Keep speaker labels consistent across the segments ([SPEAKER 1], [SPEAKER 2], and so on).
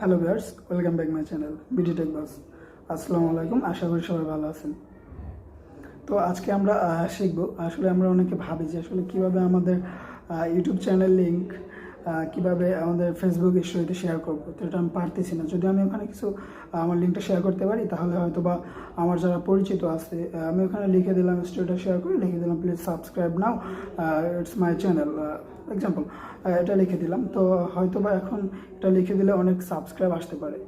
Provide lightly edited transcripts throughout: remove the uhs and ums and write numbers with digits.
[SPEAKER 1] Hello viewers, welcome back my channel BD tech বাস। আসসালামু আলাইকুম, আশা করি সবাই ভালো আছেন। তো আজকে আমরা শিখবো, আসলে আমরা অনেকে ভাবি যে আসলে কীভাবে আমাদের ইউটিউব চ্যানেল লিঙ্ক কীভাবে আমাদের ফেসবুক স্টোরিতে শেয়ার করবো। তো এটা আমি পারতেছি না। যদি আমি ওখানে কিছু আমার লিঙ্কটা শেয়ার করতে পারি তাহলে হয়তো বা আমার যারা পরিচিত আছে আমি ওখানে লিখে দিলাম, স্টোরিটা শেয়ার করে লিখে দিলাম please subscribe now, it's my channel example, এটা লিখে দিলাম। তো হয়তো বা এখন এটা লিখে দিলে অনেক সাবস্ক্রাইব আসতে পারে,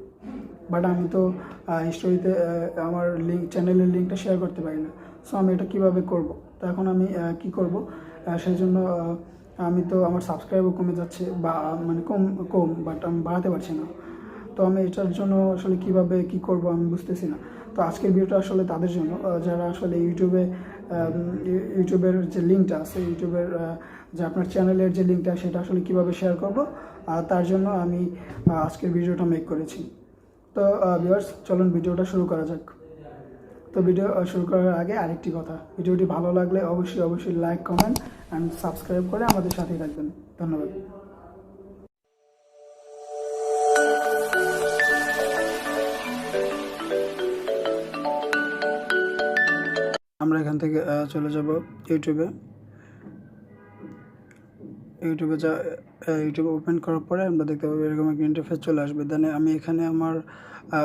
[SPEAKER 1] বাট আমি তো স্টোরিতে আমার লিঙ্ক চ্যানেলের লিঙ্কটা শেয়ার করতে পারি না। সো আমি এটা কীভাবে করব? তো এখন আমি কি করব, সেই জন্য আমি তো আমার সাবস্ক্রাইবও কমে যাচ্ছে বা মানে কম বাট আমি বাড়াতে পারছি না। তো আমি এটার জন্য আসলে কীভাবে কি করব আমি বুঝতেছি না। তো আজকের ভিডিওটা আসলে তাদের জন্য যারা আসলে ইউটিউবের যে লিঙ্কটা আছে, ইউটিউবের যে আপনার চ্যানেলের যে লিঙ্কটা সেটা আসলে কীভাবে শেয়ার করব, তার জন্য আমি আজকের ভিডিওটা মেক করেছি। তো ভিউয়ার্স, চলুন ভিডিওটা শুরু করা যাক। তো ভিডিও শুরু করার আগে আরেকটি কথা, ভিডিওটি ভালো লাগলে অবশ্যই লাইক, কমেন্ট অ্যান্ড সাবস্ক্রাইব করে আমাদের সাথেই থাকবেন। ধন্যবাদ। আমরা এখান থেকে চলে যাব ইউটিউবে। ইউটিউবে ওপেন করার পরে আমরা দেখতে পাবো এরকম একটা ইন্টারফেস চলে আসবে। দেন আমি এখানে আমার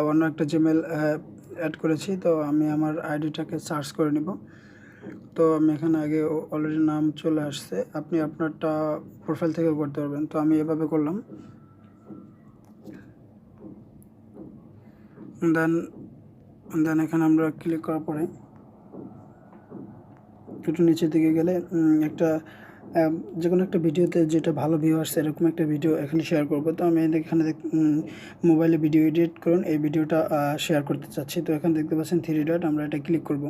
[SPEAKER 1] অন্য একটা জিমেল অ্যাড করেছি, তো আমি আমার আইডিটাকে সার্চ করে নিব। তো আমি এখানে আগে অলরেডি নাম চলে আসছে, আপনি আপনারটা প্রোফাইল থেকে করতে পারবেন। তো আমি এভাবে করলাম। দেন এখানে আমরা ক্লিক করার পরে একটু নিচের দিকে গেলে একটা যে কোনো একটা ভিডিওতে যেটা ভালো ভিউ আসছে এরকম একটা ভিডিও এখানে শেয়ার করব। তো আমি এখানে মোবাইলে ভিডিও এডিট করুন এই ভিডিওটা শেয়ার করতে চাচ্ছি। তো এখানে দেখতে পাচ্ছেন 3 ডট, আমরা এটা ক্লিক করব।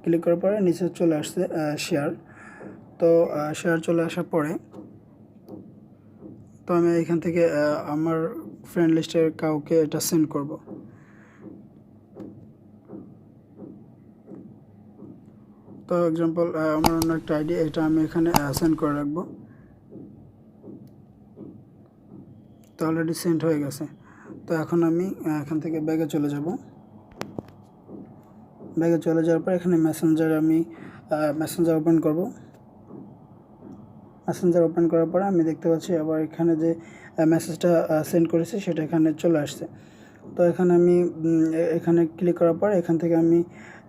[SPEAKER 1] ক্লিক করার পরে নিচে চলে আসছে শেয়ার। তো শেয়ার চলে আসার পরে তো আমি এখান থেকে আমার ফ্রেন্ড লিস্টের কাউকে এটা সেন্ড করব। তো এক্সাম্পল আমার অন্য একটা আইডি, এটা আমি এখানে সেন্ড করে রাখবো। তো অলরেডি সেন্ড হয়ে গেছে। তো এখন আমি এখান থেকে ব্যাগে চলে যাব। ব্যাগে চলে যাওয়ার পর এখানে আমি মেসেঞ্জার ওপেন করব। মেসেঞ্জার ওপেন করার পরে আমি দেখতে পাচ্ছি আবার এখানে যে মেসেজটা সেন্ড করেছে সেটা এখানে চলে আসছে। তো এখানে আমি এখানে ক্লিক করার পর এখান থেকে আমি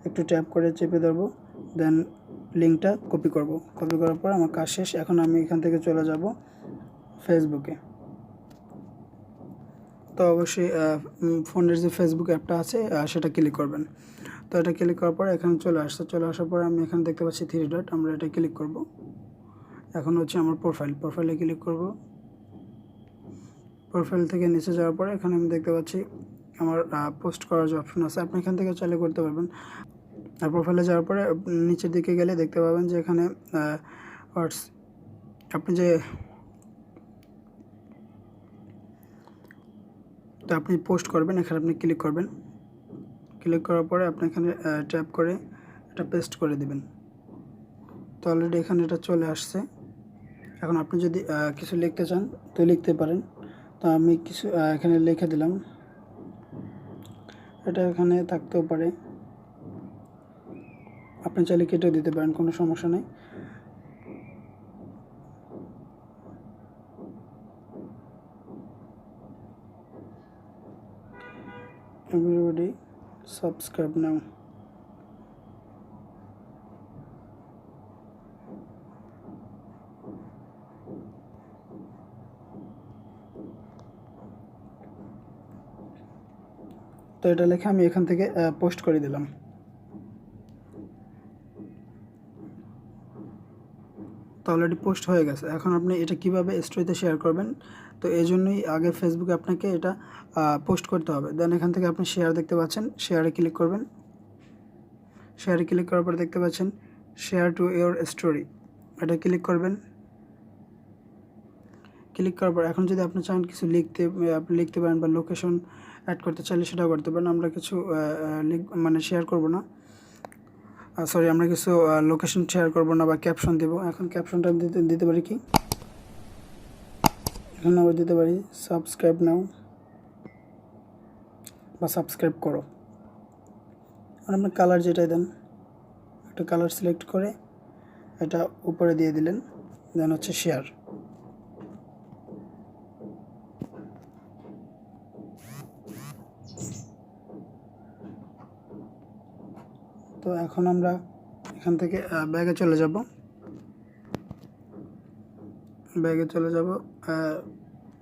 [SPEAKER 1] একটু ট্যাপ করে চেপে ধরবো, দেন লিঙ্কটা কপি করব। কপি করার পর আমার কাজ শেষ। এখন আমি এখান থেকে চলে যাব ফেসবুকে। তো অবশ্যই ফোনের যে ফেসবুক অ্যাপটা আছে সেটা ক্লিক করবেন। তো এটা ক্লিক করার পর এখানে চলে আসার পরে আমি এখানে দেখতে পাচ্ছি 3 ডট, আমরা এটা ক্লিক করব। এখন হচ্ছে আমার প্রোফাইলে ক্লিক করব। প্রোফাইল থেকে নিচে যাওয়ার পরে এখানে আমি দেখতে পাচ্ছি আমার পোস্ট করার যে অপশন আছে, আপনি এখান থেকে চালু করতে পারবেন। আর প্রোফাইলে যাওয়ার পরে নিচের দিকে গেলে দেখতে পাবেন যে এখানে আপনি যে তো আপনি পোস্ট করবেন, এখানে আপনি ক্লিক করবেন। ক্লিক করার পরে আপনি এখানে ট্যাপ করে এটা পেস্ট করে দিবেন। তো অলরেডি এখানে এটা চলে আসছে। এখন আপনি যদি কিছু লিখতে চান তো লিখতে পারেন। তো আমি কিছু এখানে লিখে দিলাম, এটা এখানে থাকতেও পারে, আপনি চাইলে কেটেও দিতে পারেন, কোনো সমস্যা নেই। Everybody subscribe now. তো এটা লেখা আমি এখান থেকে পোস্ট করে দিলাম। তো অলরেডি পোস্ট হয়ে গেছে। এখন আপনি এটা কিভাবে স্টোরিতে শেয়ার করবেন, তো এই জন্যই আগে ফেসবুকে আপনাকে এটা পোস্ট করতে হবে। দেন এখান থেকে আপনি শেয়ার দেখতে পাচ্ছেন, শেয়ারে ক্লিক করবেন। শেয়ারে ক্লিক করার পর দেখতে পাচ্ছেন শেয়ার টু ইয়োর স্টোরি, এটা ক্লিক করবেন। ক্লিক করার পর এখন যদি আপনি চান কিছু আপনি লিখতে পারেন বা লোকেশন অ্যাড করতে চাইলে সেটাও করতে পারেন। আমরা কিছু মানে শেয়ার করব না, সরি আমরা কিছু লোকেশন শেয়ার করব না বা ক্যাপশন দেব। এখন ক্যাপশনটা দিতে পারি কি, এখানে আবার দিতে পারি সাবস্ক্রাইব নাও। বা সাবস্ক্রাইব করো। আর আপনি কালার যেটাই দেন, একটা কালার সিলেক্ট করে এটা উপরে দিয়ে দিলেন, দেন হচ্ছে শেয়ার। তো এখন আমরা এখান থেকে ব্যাগে চলে যাব।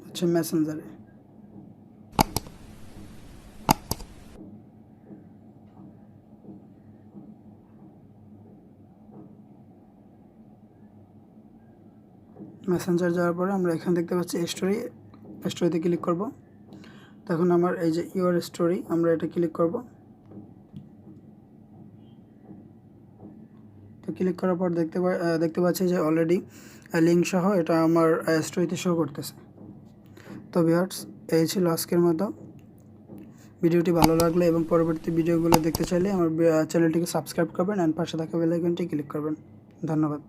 [SPEAKER 1] হচ্ছে মেসেঞ্জারে। মেসেঞ্জার যাওয়ার পরে আমরা এখানে দেখতে পাচ্ছি স্টোরিতে ক্লিক করব। তখন আমার এই যে ইউর স্টোরি, আমরা এটা ক্লিক করব। তো ক্লিক করার পর দেখতে পাচ্ছি যে অলরেডি লিঙ্ক সহ এটা আমার স্টোরিতে শো করতেছে। তো ভিউয়ার্স, এই ছিল আজকের মতো। ভিডিওটি ভালো লাগলে এবং পরবর্তী ভিডিওগুলো দেখতে চাইলে আমার চ্যানেলটিকে সাবস্ক্রাইব করবেন অ্যান্ড পাশে থাকা বেল আইকনটি ক্লিক করবেন। ধন্যবাদ।